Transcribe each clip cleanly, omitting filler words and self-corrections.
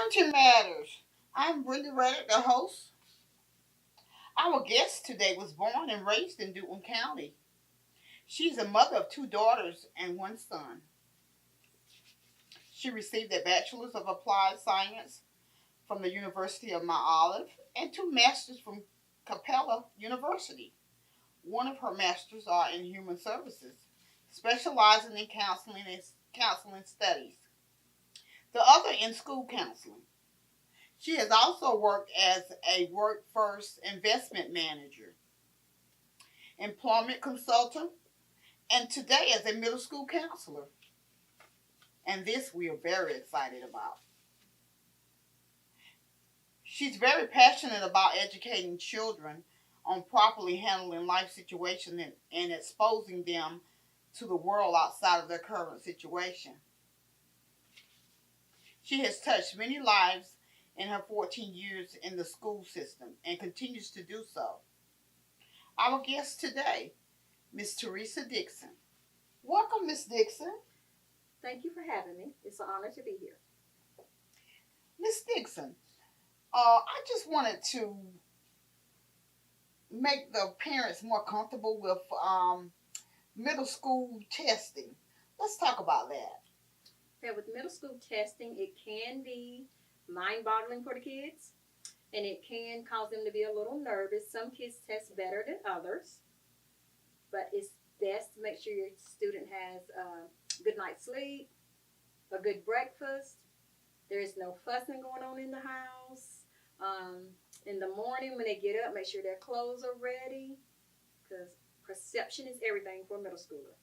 Parenting Matters. I'm Brenda Reddick, the host. Our guest today was born and raised in Newton County. She's a mother of two daughters and one son. She received a Bachelor's of Applied Science from the University of Mount Olive and two masters from Capella University. One of her masters are in human services, specializing in counseling studies. The other in school counseling. She has also worked as a workforce investment manager, employment consultant, and today as a middle school counselor. And this we are very excited about. She's very passionate about educating children on properly handling life situations and exposing them to the world outside of their current situation. She has touched many lives in her 14 years in the school system and continues to do so. Our guest today, Miss Teresa Dixon. Welcome, Miss Dixon. Thank you for having me. It's an honor to be here. Miss Dixon, I just wanted to make the parents more comfortable with middle school testing. Let's talk about that. Okay, with middle school testing, it can be mind-boggling for the kids, and it can cause them to be a little nervous. Some kids test better than others, but it's best to make sure your student has a good night's sleep, a good breakfast. There is no fussing going on in the house. In the morning when they get up, make sure their clothes are ready, because perception is everything for a middle schooler.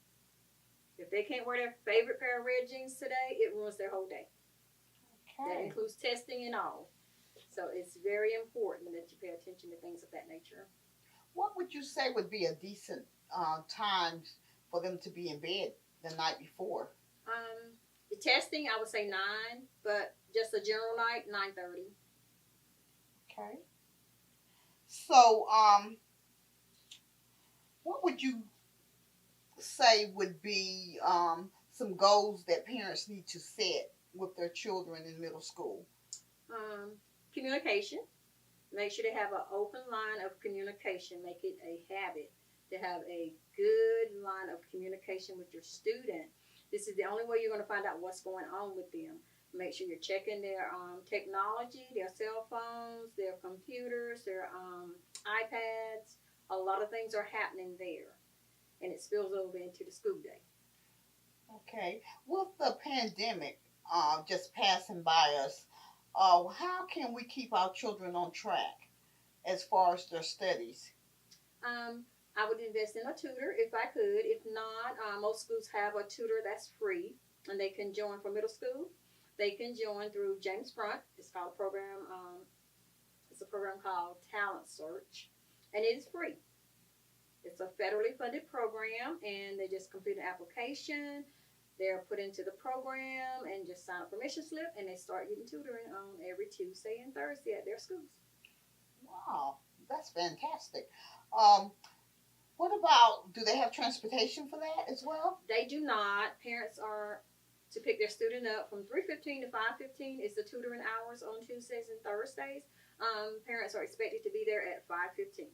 If they can't wear their favorite pair of red jeans today, it ruins their whole day. Okay. That includes testing and all. So it's very important that you pay attention to things of that nature. What would you say would be a decent time for them to be in bed the night before? The testing, I would say 9, but just a general night, 9:30. Okay. So, what would you say would be some goals that parents need to set with their children in middle school? Communication. Make sure they have an open line of communication. Make it a habit to have a good line of communication with your student. This is the only way you're going to find out what's going on with them. Make sure you're checking their technology, their cell phones, their computers, their iPads. A lot of things are happening there, and it spills over into the school day. Okay. With the pandemic just passing by us, how can we keep our children on track as far as their studies? I would invest in a tutor if I could. If not, most schools have a tutor that's free, and they can join for middle school. They can join through James Front. It's called a program. It's a program called Talent Search, and it is free. It's a federally funded program, and they just complete an application. They're put into the program and just sign a permission slip, and they start getting tutoring on every Tuesday and Thursday at their schools. Wow, that's fantastic. What about, do they have transportation for that as well? They do not. Parents are to pick their student up from 3:15 to 5:15. It's the tutoring hours on Tuesdays and Thursdays. Parents are expected to be there at 5:15.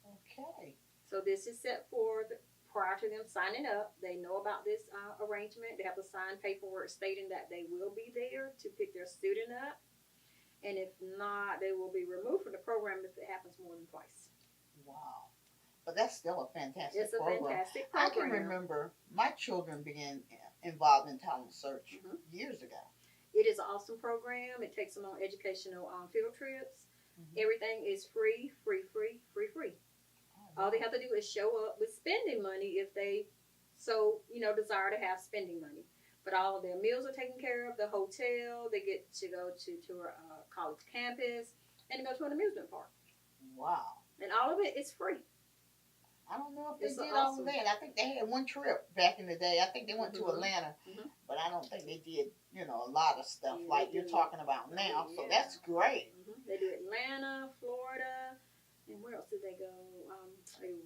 Okay. So this is set for prior to them signing up. They know about this arrangement. They have to sign paperwork stating that they will be there to pick their student up. And if not, they will be removed from the program if it happens more than twice. Wow. But that's still a fantastic It's a program. fantastic I program. can remember my children being involved in Talent Search years ago. It is an awesome program. It takes them on educational field trips. Everything is free. All they have to do is show up with spending money if they desire to have spending money. But all of their meals are taken care of. The hotel, they get to go to a college campus, and go to an amusement park. Wow. And all of it is free. I don't know if they It's did awesome. all of that. I think they had one trip back in the day. I think they went to Atlanta, but I don't think they did, a lot of stuff like you're talking about now. So that's great. They do Atlanta, Florida, and where else did they go?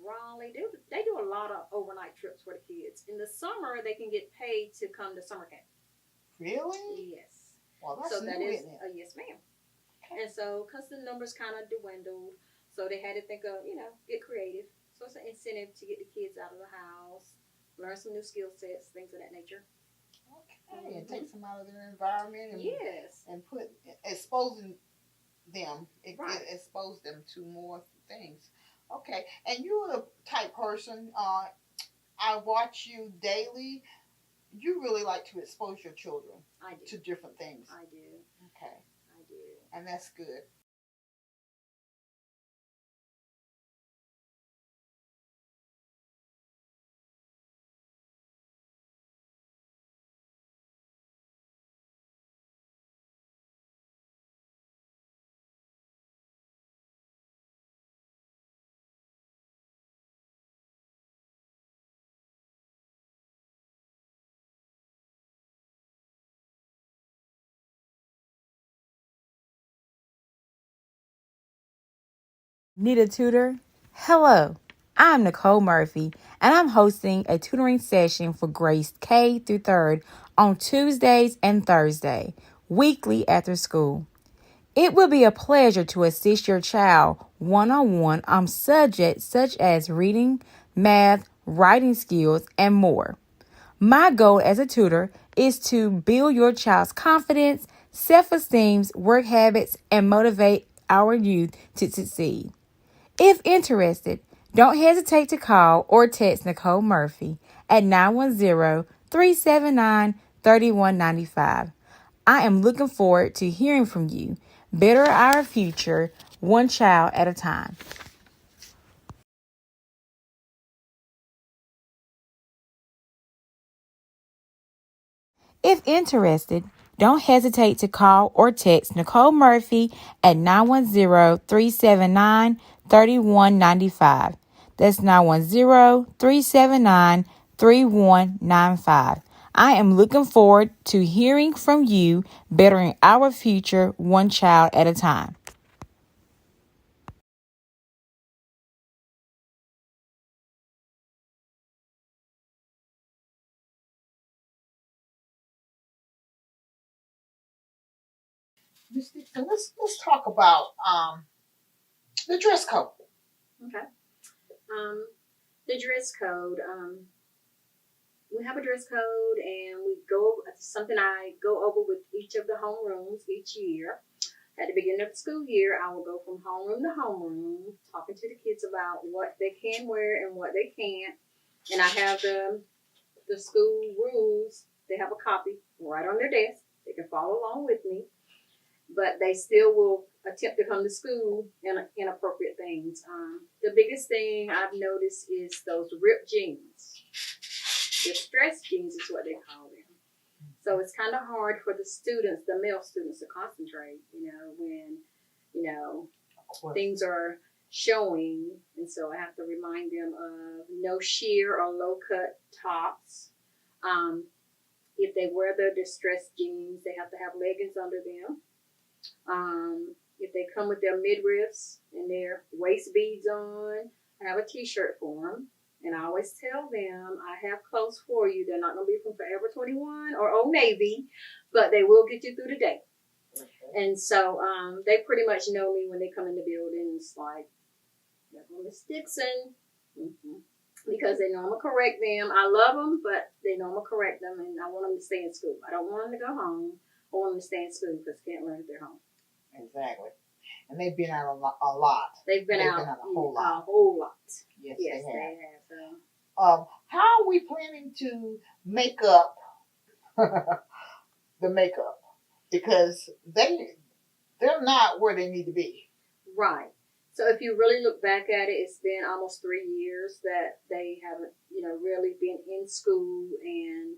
Raleigh. They do a lot of overnight trips for the kids. In the summer, they can get paid to come to summer camp. Really? Yes. Well, that's So new, that is isn't it? a yes, ma'am. And so, because the numbers kind of dwindled, so they had to think of, get creative. So it's an incentive to get the kids out of the house, learn some new skill sets, things of that nature. Okay, and takes them out of their environment Yes. and put exposing them, Right. it expose them to more things. Okay, and you're the type person. I watch you daily. You really like to expose your children I do. to different things. I do. Okay, I do. and that's good. Need a tutor? Hello, I'm Nicole Murphy, and I'm hosting a tutoring session for grades K through 3rd on Tuesdays and Thursday, weekly after school. It will be a pleasure to assist your child one-on-one on subjects such as reading, math, writing skills, and more. My goal as a tutor is to build your child's confidence, self-esteem, work habits, and motivate our youth to succeed. If interested, don't hesitate to call or text Nicole Murphy at 910-379-3195. I am looking forward to hearing from you. Better our future, one child at a time. If interested, don't hesitate to call or text Nicole Murphy at 910-379-3195. That's 910-379-3195. I am looking forward to hearing from you, bettering our future one child at a time. Miss Dixon, let's talk about the dress code. Okay. The dress code. We have a dress code, and we go. It's something I go over with each of the homerooms each year. At the beginning of the school year, I will go from homeroom to homeroom, talking to the kids about what they can wear and what they can't. And I have the school rules. They have a copy right on their desk. They can follow along with me, but they still will attempt to come to school in inappropriate things. The biggest thing I've noticed is those ripped jeans. Distress jeans is what they call them. So it's kind of hard for the students, the male students, to concentrate, when, things are showing. And so I have to remind them of no sheer or low cut tops. If they wear their distressed jeans, they have to have leggings under them. If they come with their midriffs and their waist beads on, I have a t-shirt for them. And I always tell them, I have clothes for you. They're not going to be from Forever 21 or Old Navy, but they will get you through the day. Okay. And so they pretty much know me when they come in the building. It's like, Miss Dixon. Mm-hmm. Because they know I'm going to correct them. I love them, but they know I'm going to correct them, and I want them to stay in school. I don't want them to go home. I want them to stay in school because they can't learn at their home. Exactly. And they've been out a lot. They've been out a whole lot. A whole lot. Yes, they have. have. How are we planning to make up the makeup? Because they're not where they need to be. Right. So if you really look back at it, it's been almost 3 years that they haven't, really been in school, and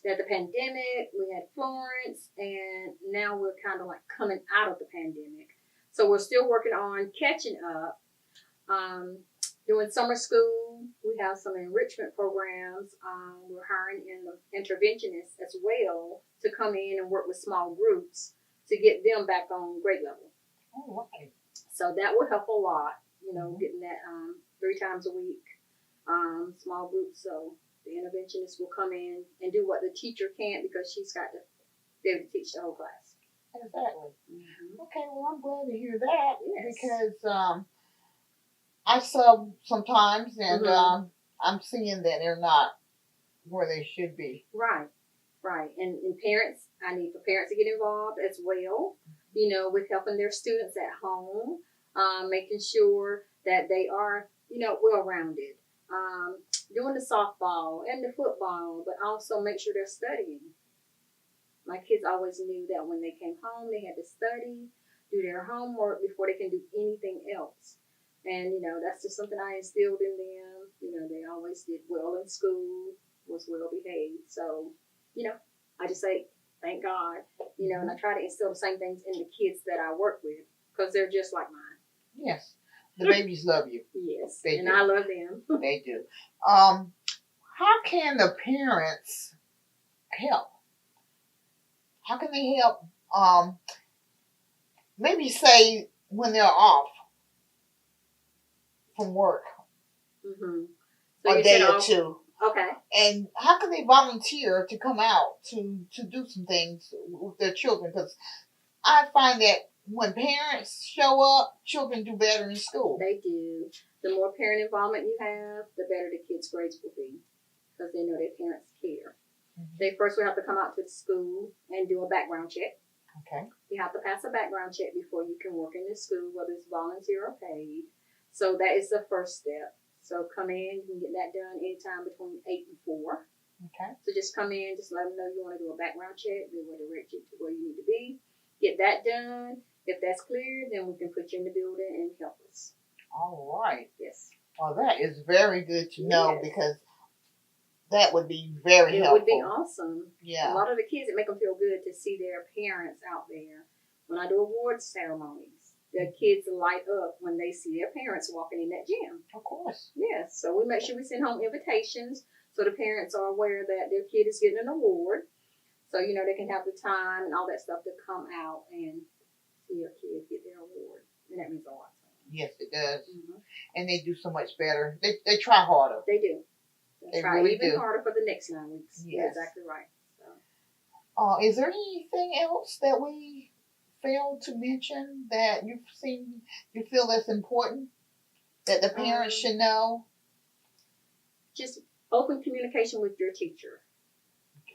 we had the pandemic, we had Florence, and now we're kind of like coming out of the pandemic. So we're still working on catching up. Doing summer school, we have some enrichment programs. We're hiring interventionists as well to come in and work with small groups to get them back on grade level. Oh, okay. So that will help a lot, getting that 3 times a week, small groups. So the interventionist will come in and do what the teacher can't, because she's got to be able to teach the whole class. Exactly. Mm-hmm. Okay, well, I'm glad to hear that Yes. because I sub sometimes, and Mhm. I'm seeing that they're not where they should be. Right, right. And parents, I need for parents to get involved as well, you know, with helping their students at home, making sure that they are, you know, well rounded, doing the softball and the football, but also make sure they're studying. My kids always knew that when they came home, they had to study, do their homework before they can do anything else. And, you know, that's just something I instilled in them. You know, they always did well in school, was well behaved. So, you know, I just say, thank God, you know, and I try to instill the same things in the kids that I work with because they're just like mine. Yes, the babies love you. Yes, They and do. I love them. They do. How can the parents help? How can they help? Maybe say when they're off from work, Mm-hmm. So a you day said, or two, okay. and how can they volunteer to come out to do some things with their children? Because I find that when parents show up, children do better in school. They do. The more parent involvement you have, the better the kids' grades will be because they know their parents care. Mm-hmm. They first will have to come out to the school and do a background check. Okay. You have to pass a background check before you can work in the school, whether it's volunteer or paid. So that is the first step. So come in, you can get that done anytime between 8 and 4. Okay. So just come in, just let them know you want to do a background check. They will direct you to where you need to be. Get that done. If that's clear, then we can put you in the building and help us. All right. Yes. Well, that is very good to know Yes. because that would be very helpful. It would be awesome. Yeah. A lot of the kids, it make them feel good to see their parents out there. When I do awards ceremonies, the kids light up when they see their parents walking in that gym. Of course. Yes. So we make sure we send home invitations so the parents are aware that their kid is getting an award. So, you know, they can have the time and all that stuff to come out and see your kid get their award. And that means a lot to them. Yes, it does. Mm-hmm. And they do so much better. They try harder. They do. They try really even do. harder for the next 9 weeks. Yes. You're exactly right. So. Is there anything else that we failed to mention that you feel that's important that the parents should know? Just open communication with your teacher.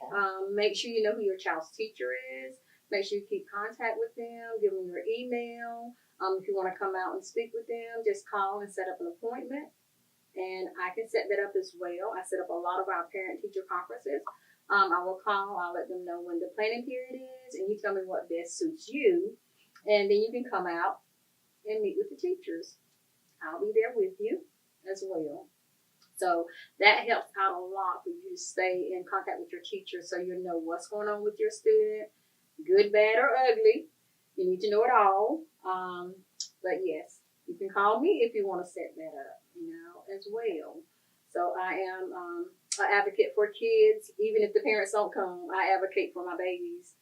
Okay. Make sure you know who your child's teacher is. Make sure you keep contact with them. Give them your email. If you want to come out and speak with them, just call and set up an appointment. And I can set that up as well. I set up a lot of our parent-teacher conferences. I will call. I'll let them know when the planning period is, and you tell me what best suits you. And then you can come out and meet with the teachers. I'll be there with you as well. So that helps out a lot for you to stay in contact with your teacher so you know what's going on with your student, good, bad, or ugly. You need to know it all. But yes, you can call me if you want to set that up, you know, as well. So I am an advocate for kids. Even if the parents don't come, I advocate for my babies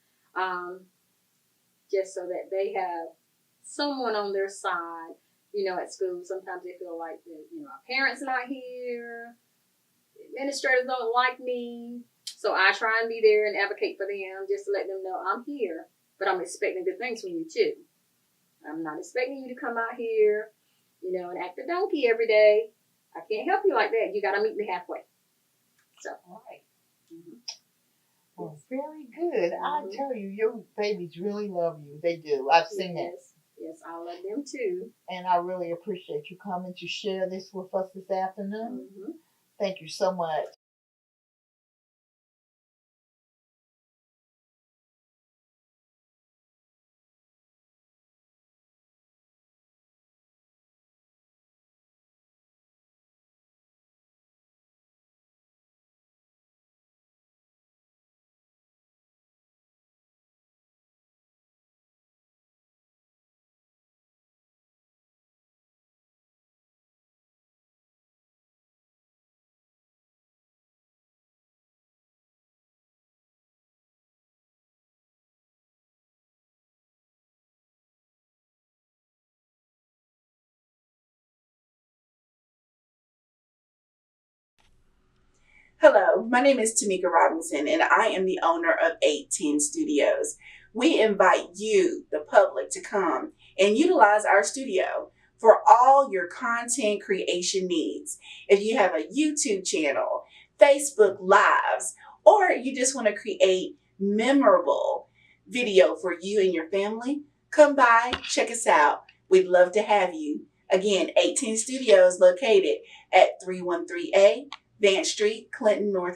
just so that they have someone on their side. You know, at school, sometimes they feel like, you know, our parents not here, administrators don't like me. So I try and be there and advocate for them just to let them know I'm here. But I'm expecting good things from you, too. I'm not expecting you to come out here, you know, and act a donkey every day. I can't help you like that. You got to meet me halfway. So. All right. Mm-hmm. Well, very good. Mm-hmm. I tell you, your babies really love you. They do. I've seen it. Yes, I love them too. And I really appreciate you coming to share this with us this afternoon. Mm-hmm. Thank you so much. Hello, my name is Tamika Robinson, and I am the owner of 810 Studios. We invite you, the public, to come and utilize our studio for all your content creation needs. If you have a YouTube channel, Facebook Lives, or you just want to create memorable video for you and your family, come by, check us out. We'd love to have you. Again, 810 Studios located at 313A Vance Street, Clinton, North